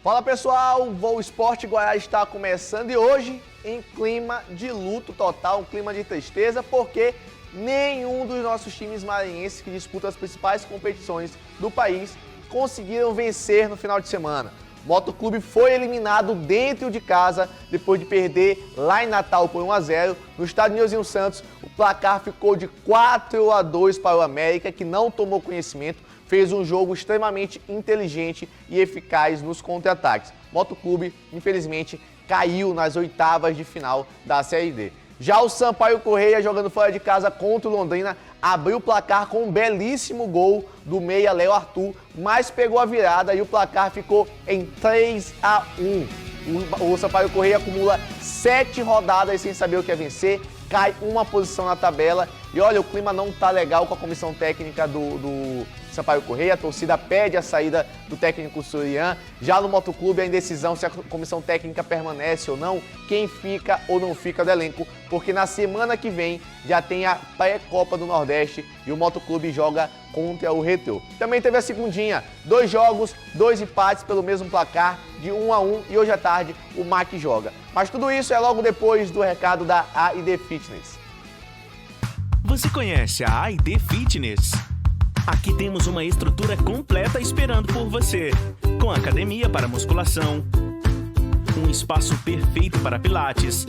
Fala pessoal, o Voo Esporte Goiás está começando e hoje em clima de luto total, um clima de tristeza, porque nenhum dos nossos times maranhenses que disputam as principais competições do país conseguiram vencer no final de semana. O Motoclube foi eliminado dentro de casa depois de perder lá em Natal por 1-0. No estádio Nilzinho Santos, o placar ficou de 4-2 para o América, que não tomou conhecimento, fez um jogo extremamente inteligente e eficaz nos contra-ataques. O Motoclube, infelizmente, caiu nas oitavas de final da Série D. Já o Sampaio Corrêa, jogando fora de casa contra o Londrina, abriu o placar com um belíssimo gol do meia Léo Arthur, mas pegou a virada e o placar ficou em 3-1. O Sampaio Corrêa acumula 7 rodadas sem saber o que é vencer, cai uma posição na tabela e olha, o clima não tá legal com a comissão técnica do Sampaio Corrêa. A torcida pede a saída do técnico Surian. Já no Motoclube, a indecisão se a comissão técnica permanece ou não, quem fica ou não fica do elenco, porque na semana que vem já tem a pré-Copa do Nordeste e o Motoclube joga contra o Retrô. Também teve a segundinha, 2 jogos, 2 empates pelo mesmo placar, de 1-1, e hoje à tarde o MAC joga. Mas tudo isso é logo depois do recado da AID Fitness. Você conhece a AID Fitness? Aqui temos uma estrutura completa esperando por você, com academia para musculação, um espaço perfeito para pilates,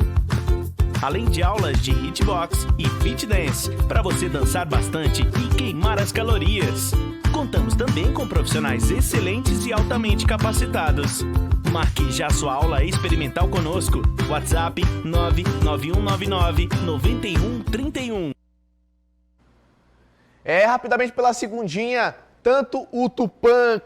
além de aulas de hitbox e fit dance para você dançar bastante e queimar as calorias. Contamos também com profissionais excelentes e altamente capacitados. Marque já sua aula experimental conosco. WhatsApp 99199-9131. Rapidamente pela segundinha, tanto o Tupã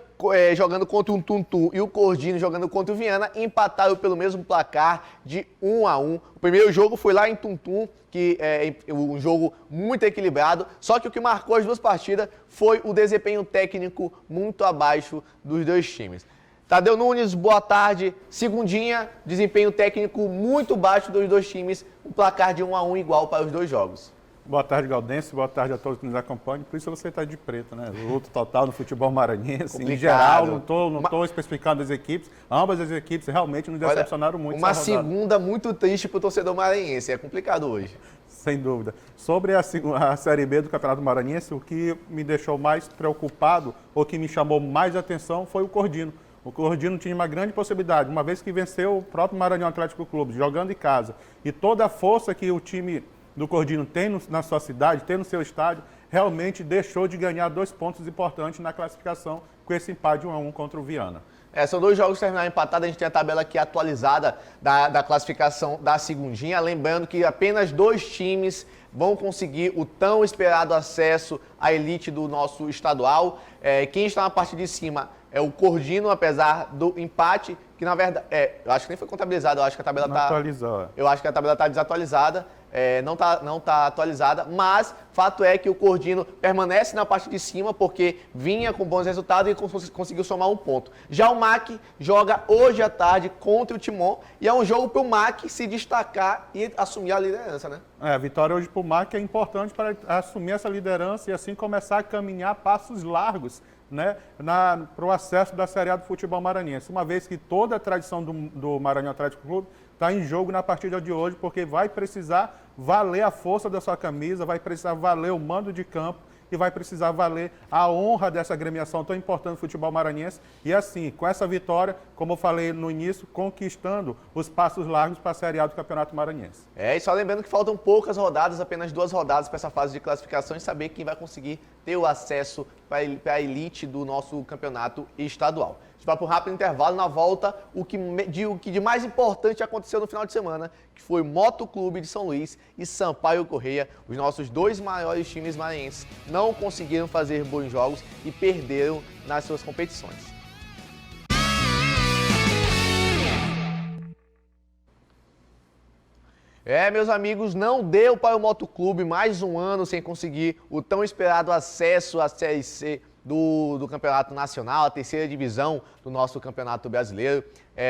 jogando contra o Tuntum e o Cordino jogando contra o Viana empataram pelo mesmo placar de 1-1. O primeiro jogo foi lá em Tuntum, que é um jogo muito equilibrado, só que o que marcou as duas partidas foi o desempenho técnico muito abaixo dos dois times. Tadeu Nunes, boa tarde. Segundinha, desempenho técnico muito baixo dos dois times, um placar de 1-1 igual para os dois jogos. Boa tarde, Galdense. Boa tarde a todos que nos acompanham. Por isso você está de preto, né? Luto total no futebol maranhense. Complicado. Em geral, não estou especificando as equipes. Ambas as equipes realmente nos decepcionaram muito. Uma segunda muito triste para o torcedor maranhense. É complicado hoje. Sem dúvida. Sobre a Série B do Campeonato Maranhense, o que me deixou mais preocupado, ou que me chamou mais atenção, foi o Cordino. O Cordino tinha uma grande possibilidade, uma vez que venceu o próprio Maranhão Atlético Clube, jogando em casa. E toda a força que o time do Cordino tem na sua cidade, tem no seu estádio, realmente deixou de ganhar 2 pontos importantes na classificação com esse empate 1-1 contra o Viana. São 2 jogos que terminaram empatados, a gente tem a tabela aqui atualizada da classificação da segundinha, lembrando que apenas 2 times vão conseguir o tão esperado acesso à elite do nosso estadual. Quem está na parte de cima é o Cordino, apesar do empate, que na verdade, eu acho que nem foi contabilizado, eu acho que a tabela Eu acho que a tabela está desatualizada. Não tá atualizada, mas fato é que o Cordino permanece na parte de cima porque vinha com bons resultados e conseguiu somar 1 ponto. Já o MAC joga hoje à tarde contra o Timon e é um jogo para o MAC se destacar e assumir a liderança, né? A vitória hoje para o MAC é importante para assumir essa liderança e assim começar a caminhar passos largos, né, para o acesso da Série A do futebol maranhense. Uma vez que toda a tradição do Maranhão Atlético Clube está em jogo na partida de hoje, porque vai precisar valer a força da sua camisa, vai precisar valer o mando de campo e vai precisar valer a honra dessa agremiação tão importante do futebol maranhense. E assim, com essa vitória, como eu falei no início, conquistando os passos largos para a Série A do Campeonato Maranhense. E só lembrando que faltam poucas rodadas, apenas 2 rodadas para essa fase de classificação e saber quem vai conseguir ter o acesso para a elite do nosso campeonato estadual. A gente vai para um rápido intervalo, na volta, o que de mais importante aconteceu no final de semana, que foi Motoclube de São Luís e Sampaio Corrêa, os nossos 2 maiores times maranhenses, não conseguiram fazer bons jogos e perderam nas suas competições. Meus amigos, não deu para o Motoclube mais um ano sem conseguir o tão esperado acesso à Série C do Campeonato Nacional, a terceira divisão do nosso Campeonato Brasileiro.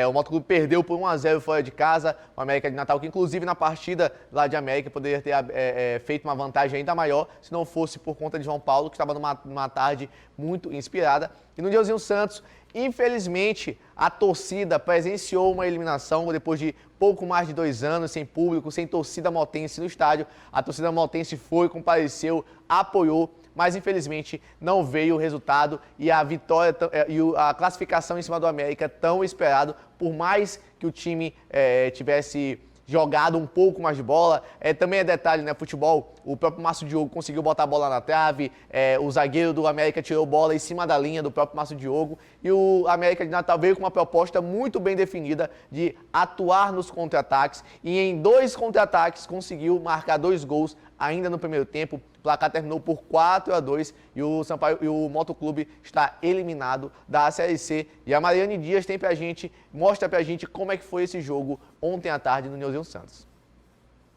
O Motoclube perdeu por 1-0 fora de casa, o América de Natal, que inclusive na partida lá de América poderia ter feito uma vantagem ainda maior, se não fosse por conta de João Paulo, que estava numa tarde muito inspirada. E no Nilzinho Santos, infelizmente, a torcida presenciou uma eliminação depois de pouco mais de 2 anos, sem público, sem torcida motense no estádio. A torcida motense foi, compareceu, apoiou, mas infelizmente não veio o resultado e a vitória e a classificação em cima do América tão esperado, por mais que o time tivesse jogado um pouco mais de bola. Também é detalhe, né, futebol, o próprio Márcio Diogo conseguiu botar a bola na trave, o zagueiro do América tirou bola em cima da linha do próprio Márcio Diogo, e o América de Natal veio com uma proposta muito bem definida de atuar nos contra-ataques, e em 2 contra-ataques conseguiu marcar 2 gols ainda no primeiro tempo. O placar terminou por 4-2 e o Sampaio e o Motoclube está eliminado da Série C. E a Mariane Dias mostra pra gente como é que foi esse jogo ontem à tarde no Nilzinho Santos.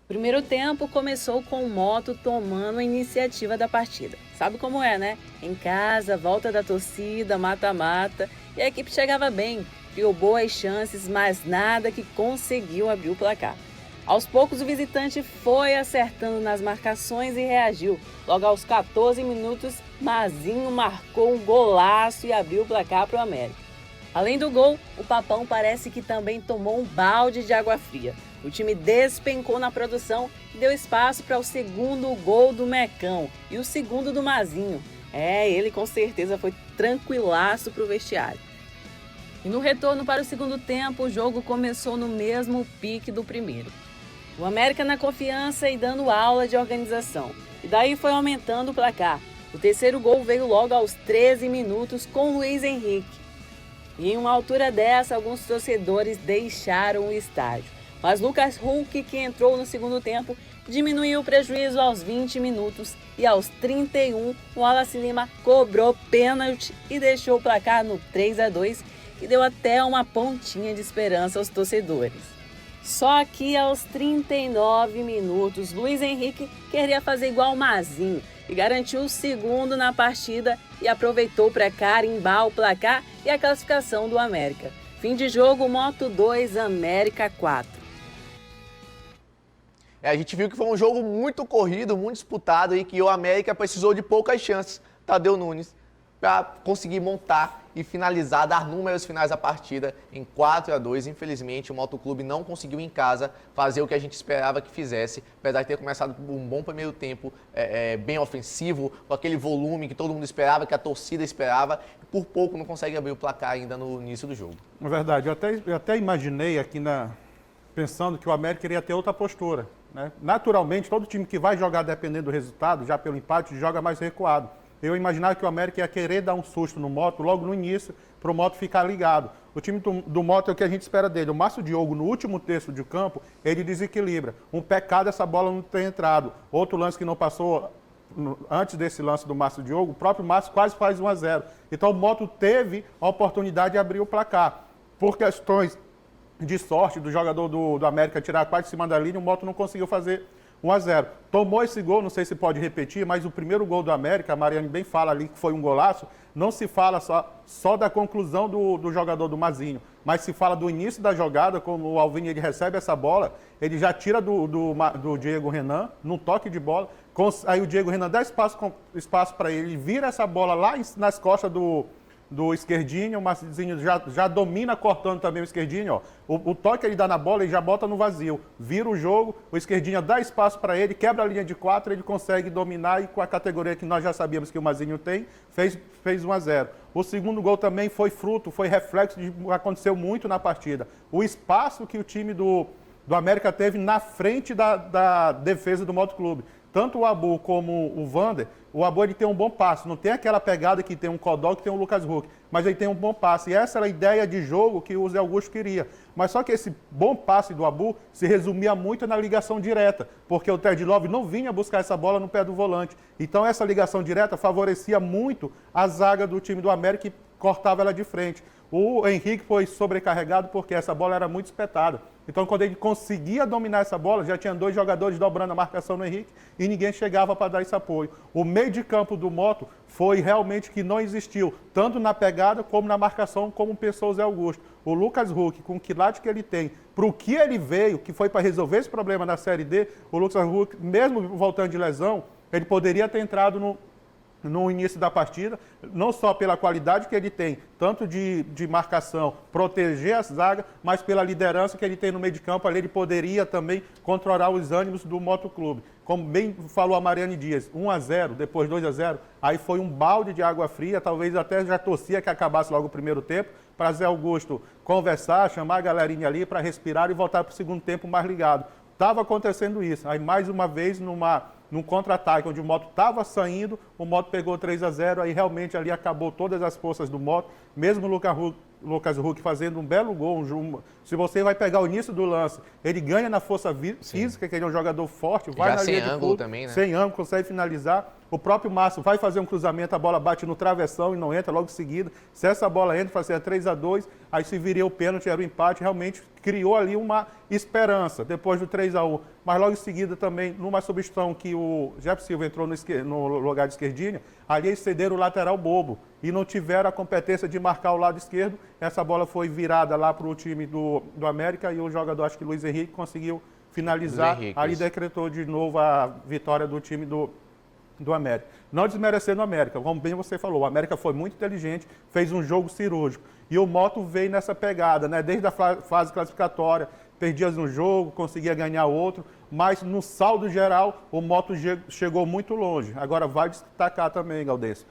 O primeiro tempo começou com o Moto tomando a iniciativa da partida. Sabe como é, né? Em casa, volta da torcida, mata-mata, e a equipe chegava bem, criou boas chances, mas nada que conseguiu abrir o placar. Aos poucos, o visitante foi acertando nas marcações e reagiu. Logo aos 14 minutos, Mazinho marcou um golaço e abriu o placar para o América. Além do gol, o Papão parece que também tomou um balde de água fria. O time despencou na produção e deu espaço para o segundo gol do Mecão e o segundo do Mazinho. Ele com certeza foi tranquilaço para o vestiário. E no retorno para o segundo tempo, o jogo começou no mesmo pique do primeiro. O América na confiança e dando aula de organização. E daí foi aumentando o placar. O terceiro gol veio logo aos 13 minutos com Luiz Henrique. E em uma altura dessa, alguns torcedores deixaram o estádio. Mas Lucas Hulk, que entrou no segundo tempo, diminuiu o prejuízo aos 20 minutos. E aos 31, o Wallace Lima cobrou pênalti e deixou o placar no 3-2, que deu até uma pontinha de esperança aos torcedores. Só que aos 39 minutos, Luiz Henrique queria fazer igual o Mazinho e garantiu o segundo na partida e aproveitou para carimbar o placar e a classificação do América. Fim de jogo, Moto 2, América 4. A gente viu que foi um jogo muito corrido, muito disputado e que o América precisou de poucas chances. Tadeu Nunes para conseguir montar e finalizar, dar números finais à partida em 4-2. Infelizmente, o Motoclube não conseguiu em casa fazer o que a gente esperava que fizesse, apesar de ter começado um bom primeiro tempo, bem ofensivo, com aquele volume que todo mundo esperava, que a torcida esperava, e por pouco não consegue abrir o placar ainda no início do jogo. É verdade, eu até imaginei aqui pensando que o América iria ter outra postura, né? Naturalmente, todo time que vai jogar dependendo do resultado, já pelo empate, joga mais recuado. Eu imaginava que o América ia querer dar um susto no Moto logo no início, para o Moto ficar ligado. O time do Moto é o que a gente espera dele. O Márcio Diogo, no último terço de campo, ele desequilibra. Um pecado essa bola não ter entrado. Outro lance que não passou antes desse lance do Márcio Diogo, o próprio Márcio quase faz 1-0. Então o Moto teve a oportunidade de abrir o placar. Por questões de sorte do jogador do América tirar quase de cima da linha, o Moto não conseguiu fazer 1-0. Tomou esse gol, não sei se pode repetir, mas o primeiro gol do América, a Mariane bem fala ali que foi um golaço, não se fala só da conclusão do jogador do Mazinho, mas se fala do início da jogada, como o Alvini ele recebe essa bola, ele já tira do Diego Renan, num toque de bola, aí o Diego Renan dá espaço para ele, vira essa bola lá nas costas do esquerdinho, o Marcinho já domina cortando também o esquerdinho, ó. O toque ele dá na bola, ele já bota no vazio, vira o jogo, o esquerdinho dá espaço para ele, quebra a linha de 4, ele consegue dominar e com a categoria que nós já sabíamos que o Mazinho tem, fez 1-0. O segundo gol também foi reflexo de que aconteceu muito na partida. O espaço que o time do América teve na frente da defesa do Motoclube. Tanto o Abu como o Vander, o Abu ele tem um bom passe, não tem aquela pegada que tem um Codó, que tem um Lucas Huck, mas ele tem um bom passe. E essa era a ideia de jogo que o Zé Augusto queria. Mas só que esse bom passe do Abu se resumia muito na ligação direta, porque o Ted Love não vinha buscar essa bola no pé do volante. Então essa ligação direta favorecia muito a zaga do time do América e cortava ela de frente. O Henrique foi sobrecarregado porque essa bola era muito espetada. Então, quando ele conseguia dominar essa bola, já tinha 2 jogadores dobrando a marcação no Henrique e ninguém chegava para dar esse apoio. O meio de campo do Moto foi realmente que não existiu, tanto na pegada como na marcação, como pensou o Zé Augusto. O Lucas Huck, com o quilate que ele tem, para o que ele veio, que foi para resolver esse problema na Série D, o Lucas Huck, mesmo voltando de lesão, ele poderia ter entrado no início da partida, não só pela qualidade que ele tem, tanto de marcação, proteger a zaga, mas pela liderança que ele tem no meio de campo, ali ele poderia também controlar os ânimos do Motoclube. Como bem falou a Mariane Dias, 1-0, depois 2-0, aí foi um balde de água fria, talvez até já torcia que acabasse logo o primeiro tempo, para Zé Augusto conversar, chamar a galerinha ali para respirar e voltar para o segundo tempo mais ligado. Estava acontecendo isso, aí mais uma vez num contra-ataque, onde o Moto estava saindo, o Moto pegou 3-0, aí realmente ali acabou todas as forças do Moto, mesmo o Lucas Huck fazendo um belo gol. Se você vai pegar o início do lance, ele ganha na força física, que ele é um jogador forte, vai já na linha de ângulo fundo, também, né? sem ângulo, consegue finalizar. O próprio Márcio vai fazer um cruzamento, a bola bate no travessão e não entra logo em seguida. Se essa bola entra, fazia 3-2, aí se viria o pênalti, era o empate, realmente criou ali uma esperança, depois do 3-1. Mas logo em seguida também, numa substituição que o Jefferson Silva entrou no lugar de Esquerdinha, ali eles cederam o lateral bobo e não tiveram a competência de marcar o lado esquerdo. Essa bola foi virada lá para o time do América e o jogador, acho que Luiz Henrique, conseguiu finalizar. Ali decretou de novo a vitória do time do América. Não desmerecendo o América, como bem você falou, o América foi muito inteligente, fez um jogo cirúrgico. E o Moto veio nessa pegada, né? Desde a fase classificatória, perdia um jogo, conseguia ganhar outro, mas no saldo geral, o Moto chegou muito longe. Agora, vai destacar também, Galdêncio,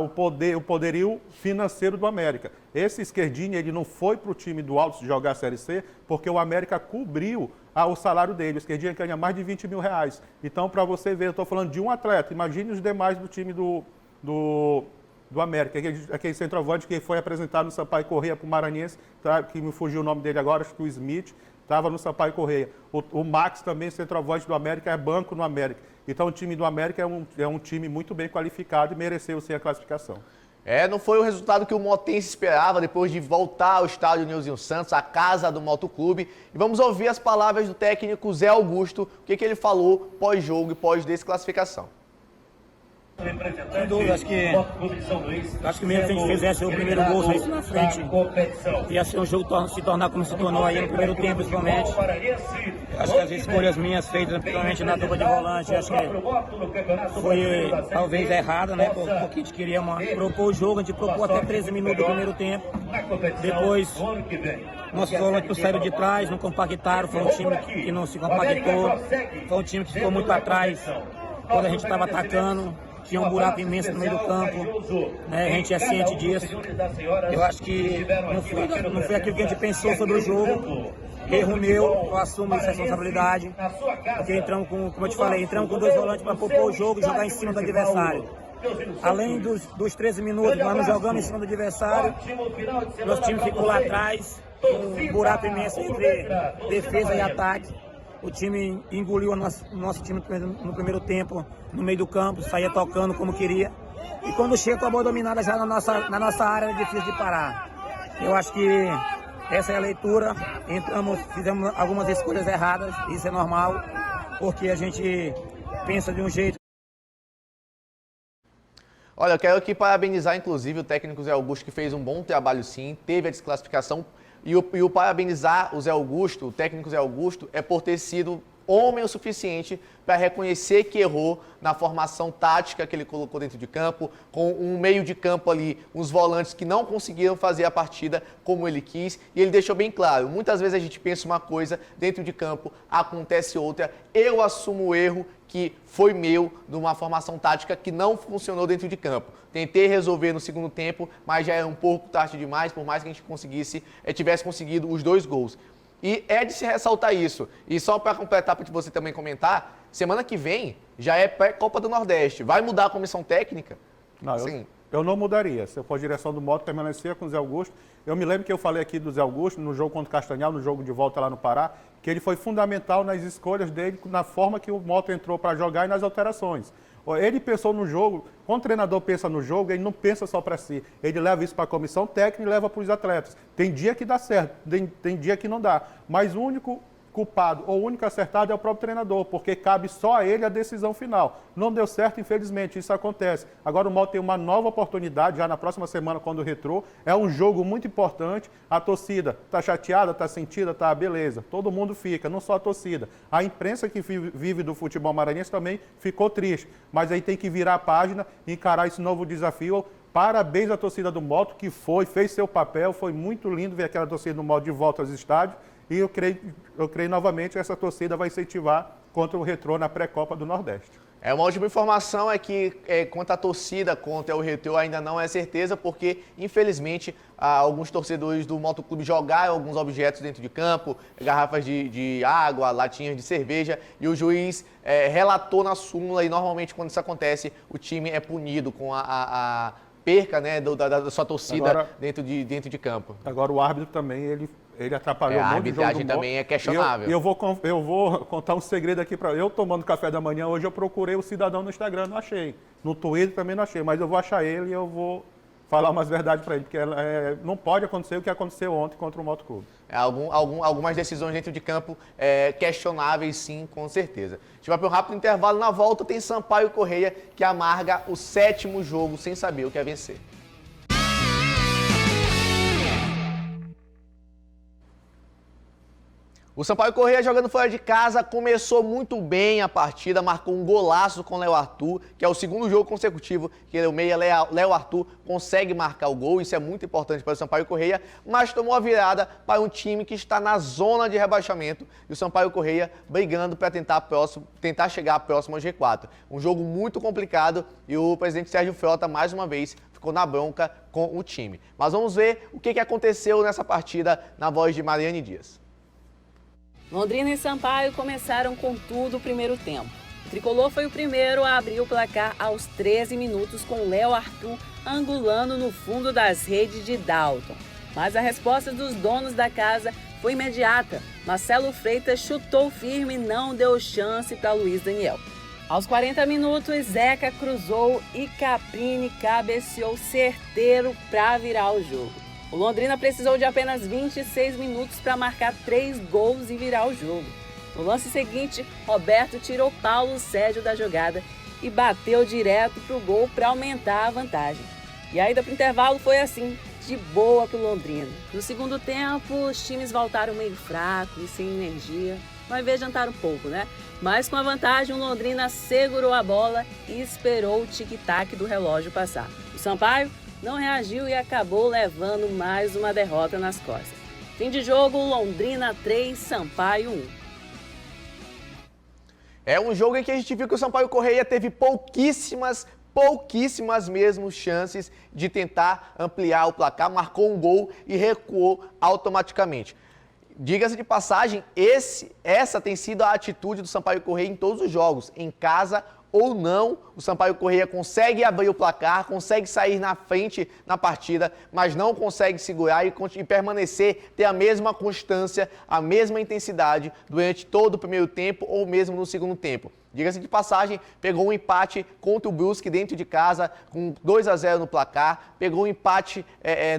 o poderio financeiro do América. Esse Esquerdinha, ele não foi para o time do Altos jogar a Série C, porque o América cobriu o salário dele. O Esquerdinha ganha mais de 20 mil reais. Então, para você ver, eu estou falando de um atleta, imagine os demais do time do América, aquele centroavante que foi apresentado no Sampaio Corrêa para o Maranhense, tá, que me fugiu o nome dele agora, acho que o Smith, estava no Sampaio Corrêa. O Max também, centroavante do América, é banco no América. Então o time do América é um time muito bem qualificado e mereceu sim a classificação. Não foi o resultado que o motense esperava depois de voltar ao estádio Nilzinho Santos, a casa do Motoclube. E vamos ouvir as palavras do técnico Zé Augusto, o que ele falou pós-jogo e pós-desclassificação. Sem dúvida, acho que mesmo se a gente fizesse o primeiro gol, saísse na frente, ia ser um jogo se tornar como se tornou aí no primeiro tempo, principalmente. Acho que as escolhas minhas feitas, principalmente na dupla de volante, acho que foi talvez errada, né? Porque a gente queria propor o jogo, a gente propôs até 13 minutos do primeiro tempo. Depois, nossos volantes saíram de trás, não compactaram, foi um time que não se compactou, foi um time que ficou muito atrás quando a gente estava atacando. Tinha um buraco imenso no meio do campo, né? A gente é ciente disso. Eu acho que não foi aquilo que a gente pensou sobre o jogo. Erro meu, eu assumo essa responsabilidade. Porque entramos como eu te falei, entramos com 2 volantes para propor o jogo e jogar em cima do adversário. Além dos 13 minutos, nós não jogamos em cima do adversário. Nosso time ficou lá atrás, com um buraco imenso entre defesa e ataque. O time engoliu o nosso time no primeiro tempo, no meio do campo, saía tocando como queria. E quando chega com a bola dominada já na nossa área, é difícil de parar. Eu acho que essa é a leitura. Fizemos algumas escolhas erradas, isso é normal, porque a gente pensa de um jeito. Olha, eu quero aqui parabenizar, inclusive, o técnico Zé Augusto, que fez um bom trabalho sim, teve a desclassificação. E o parabenizar o Zé Augusto, o técnico Zé Augusto, é por ter sido homem o suficiente para reconhecer que errou na formação tática que ele colocou dentro de campo, com um meio de campo ali, uns volantes que não conseguiram fazer a partida como ele quis, e ele deixou bem claro, muitas vezes a gente pensa uma coisa, dentro de campo acontece outra, eu assumo o erro que foi meu de uma formação tática que não funcionou dentro de campo. Tentei resolver no segundo tempo, mas já era um pouco tarde demais, por mais que a gente tivesse conseguido os 2 gols. E é de se ressaltar isso. E só para completar, para você também comentar, semana que vem já é pré-Copa do Nordeste. Vai mudar a comissão técnica? Não, eu não mudaria. Se eu for direção do Moto, permanecer com o Zé Augusto. Eu me lembro que eu falei aqui do Zé Augusto no jogo contra o Castanhal, no jogo de volta lá no Pará, que ele foi fundamental nas escolhas dele, na forma que o Moto entrou para jogar e nas alterações. Ele pensou no jogo, quando o treinador pensa no jogo, ele não pensa só para si. Ele leva isso para a comissão técnica e leva para os atletas. Tem dia que dá certo, tem dia que não dá. Mas o único culpado ou o único acertado é o próprio treinador, porque cabe só a ele a decisão final. Não deu certo, infelizmente, isso acontece. Agora o Moto tem uma nova oportunidade, já na próxima semana, quando o retrô. É um jogo muito importante. A torcida está chateada, está sentida, está beleza. Todo mundo fica, não só a torcida. A imprensa que vive do futebol maranhense também ficou triste. Mas aí tem que virar a página e encarar esse novo desafio. Parabéns à torcida do Moto, que fez seu papel. Foi muito lindo ver aquela torcida do Moto de volta aos estádios. E eu creio novamente que essa torcida vai incentivar contra o Retrô na pré-copa do Nordeste. Uma última informação é que quanto à torcida contra o Retrô ainda não é certeza, porque infelizmente alguns torcedores do Motoclube jogaram alguns objetos dentro de campo, garrafas de água, latinhas de cerveja, e o juiz relatou na súmula, e normalmente quando isso acontece o time é punido com a perca, né, da sua torcida agora, dentro de campo. Agora o árbitro também, ele atrapalhou muito o jogo. A arbitragem também é questionável. Eu vou contar um segredo aqui para eu tomando café da manhã. Hoje eu procurei o cidadão no Instagram, não achei. No Twitter também não achei, mas eu vou achar ele e eu vou falar umas verdades para ele, porque não pode acontecer o que aconteceu ontem contra o Motoclube. Algumas decisões dentro de campo questionáveis, sim, com certeza. A gente vai para um rápido intervalo. Na volta tem Sampaio Corrêa, que amarga o 7º jogo sem saber o que é vencer. O Sampaio Corrêa, jogando fora de casa, começou muito bem a partida, marcou um golaço com o Léo Arthur, que é o 2º jogo consecutivo que o meia Léo Arthur consegue marcar o gol. Isso é muito importante para o Sampaio Corrêa, mas tomou a virada para um time que está na zona de rebaixamento, e o Sampaio Corrêa brigando para tentar chegar próximo ao G4. Um jogo muito complicado, e o presidente Sérgio Frota, mais uma vez, ficou na bronca com o time. Mas vamos ver o que aconteceu nessa partida na voz de Mariane Dias. Londrina e Sampaio começaram com tudo o primeiro tempo. O tricolor foi o primeiro a abrir o placar aos 13 minutos com Léo Arthur angulando no fundo das redes de Dalton. Mas a resposta dos donos da casa foi imediata. Marcelo Freitas chutou firme e não deu chance para Luiz Daniel. Aos 40 minutos, Zeca cruzou e Caprini cabeceou certeiro para virar o jogo. O Londrina precisou de apenas 26 minutos para marcar 3 gols e virar o jogo. No lance seguinte, Roberto tirou Paulo Sérgio da jogada e bateu direto para o gol para aumentar a vantagem. E a ida para o intervalo foi assim, de boa para o Londrina. No segundo tempo, os times voltaram meio fracos e sem energia. Ao invés de jantar um pouco, né? Mas com a vantagem, o Londrina segurou a bola e esperou o tic-tac do relógio passar. O Sampaio não reagiu e acabou levando mais uma derrota nas costas. Fim de jogo, Londrina 3, Sampaio 1. É um jogo em que a gente viu que o Sampaio Corrêa teve pouquíssimas mesmo chances de tentar ampliar o placar, marcou um gol e recuou automaticamente. Diga-se de passagem, essa tem sido a atitude do Sampaio Corrêa em todos os jogos, em casa ou não, o Sampaio Corrêa consegue abrir o placar, consegue sair na frente na partida, mas não consegue segurar e permanecer, ter a mesma constância, a mesma intensidade durante todo o primeiro tempo ou mesmo no segundo tempo. Diga-se de passagem, pegou um empate contra o Brusque dentro de casa, com 2-0 no placar, pegou um empate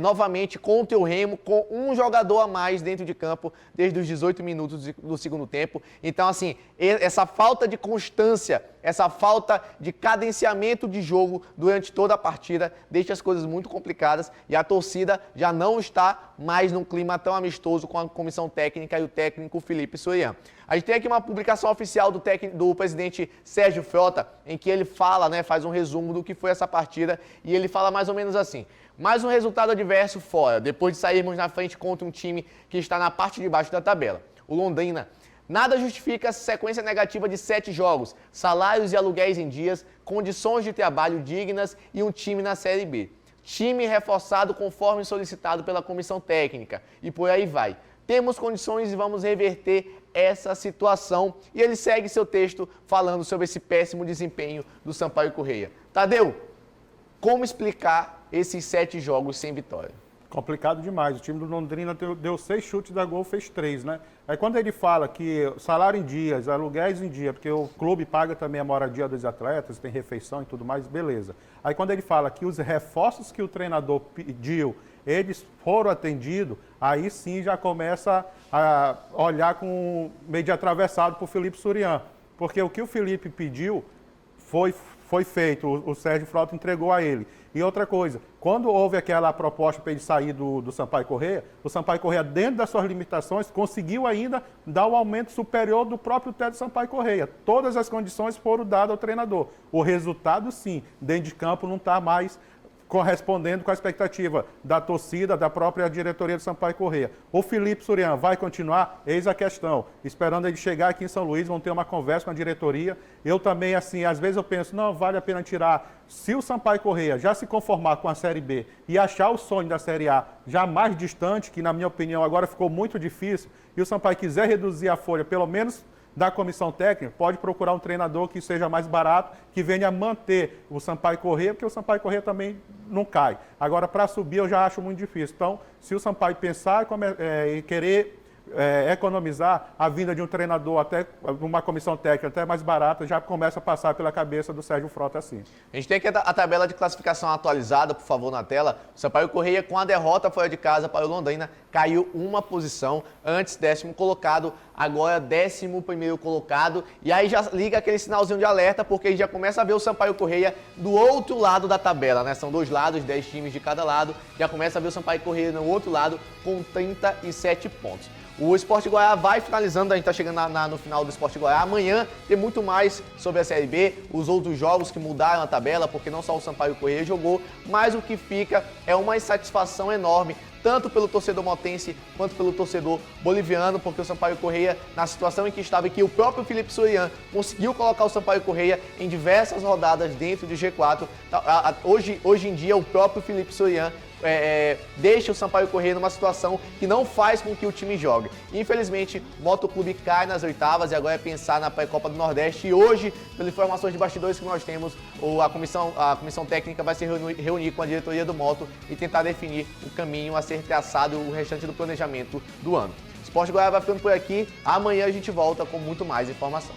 novamente contra o Remo, com um jogador a mais dentro de campo, desde os 18 minutos do segundo tempo. Então, assim, essa falta de constância, essa falta de cadenciamento de jogo durante toda a partida, deixa as coisas muito complicadas e a torcida já não está mais num clima tão amistoso com a comissão técnica e o técnico Felipe Sorian. A gente tem aqui uma publicação oficial do presidente Sérgio Frota, em que ele fala, faz um resumo do que foi essa partida, e ele fala mais ou menos assim: mais um resultado adverso fora, depois de sairmos na frente contra um time que está na parte de baixo da tabela, o Londrina. Nada justifica a sequência negativa de 7 jogos, salários e aluguéis em dias, condições de trabalho dignas e um time na Série B. Time reforçado conforme solicitado pela comissão técnica, e por aí vai. Temos condições e vamos reverter essa situação. E ele segue seu texto falando sobre esse péssimo desempenho do Sampaio Corrêa. Tadeu, como explicar esses 7 jogos sem vitória? Complicado demais. O time do Londrina deu 6 chutes a gol, fez 3, né? Aí quando ele fala que salário em dias, aluguéis em dia, porque o clube paga também a moradia dos atletas, tem refeição e tudo mais, beleza. Aí quando ele fala que os reforços que o treinador pediu, eles foram atendidos, aí sim já começa a olhar com meio de atravessado para o Felipe Surian. Porque o que o Felipe pediu foi feito, o Sérgio Frota entregou a ele. E outra coisa, quando houve aquela proposta para ele sair do Sampaio Corrêa, o Sampaio Corrêa, dentro das suas limitações, conseguiu ainda dar um aumento superior do próprio teto do Sampaio Corrêa. Todas as condições foram dadas ao treinador. O resultado, sim, dentro de campo não está mais correspondendo com a expectativa da torcida, da própria diretoria do Sampaio Corrêa. O Felipe Surian vai continuar? Eis a questão. Esperando ele chegar aqui em São Luís, vão ter uma conversa com a diretoria. Eu também, assim, às vezes eu penso, não, vale a pena tirar. Se o Sampaio Corrêa já se conformar com a Série B e achar o sonho da Série A já mais distante, que na minha opinião agora ficou muito difícil, e o Sampaio quiser reduzir a folha, pelo menos da comissão técnica, pode procurar um treinador que seja mais barato, que venha manter o Sampaio Corrêa, porque o Sampaio Corrêa também não cai. Agora, para subir, eu já acho muito difícil. Então, se o Sampaio pensar e querer economizar, a vinda de um treinador, até uma comissão técnica até mais barata, já começa a passar pela cabeça do Sérgio Frota assim. A gente tem aqui a tabela de classificação atualizada, por favor, na tela. O Sampaio Corrêa, com a derrota fora de casa para o Londrina, caiu uma posição, antes 10º colocado, agora 11º colocado. E aí já liga aquele sinalzinho de alerta, porque a gente já começa a ver o Sampaio Corrêa do outro lado da tabela, né? São 2 lados, 10 times de cada lado. Já começa a ver o Sampaio Corrêa no outro lado com 37 pontos. O Sport Goiás vai finalizando, a gente está chegando no final do Sport Goiás. Amanhã tem muito mais sobre a Série B, os outros jogos que mudaram a tabela, porque não só o Sampaio Corrêa jogou, mas o que fica é uma insatisfação enorme, tanto pelo torcedor motense quanto pelo torcedor boliviano, porque o Sampaio Corrêa, na situação em que estava, e que o próprio Felipe Surian conseguiu colocar o Sampaio Corrêa em diversas rodadas dentro de G4. Hoje em dia, o próprio Felipe Surian deixa o Sampaio Corrêa numa situação que não faz com que o time jogue. Infelizmente, o Motoclube cai nas oitavas e agora é pensar na pré-copa do Nordeste. E hoje, pelas informações de bastidores que nós temos, a comissão técnica vai se reunir com a diretoria do Moto e tentar definir o caminho a ser traçado, o restante do planejamento do ano. O Sport Goiás vai ficando por aqui. Amanhã a gente volta com muito mais informação.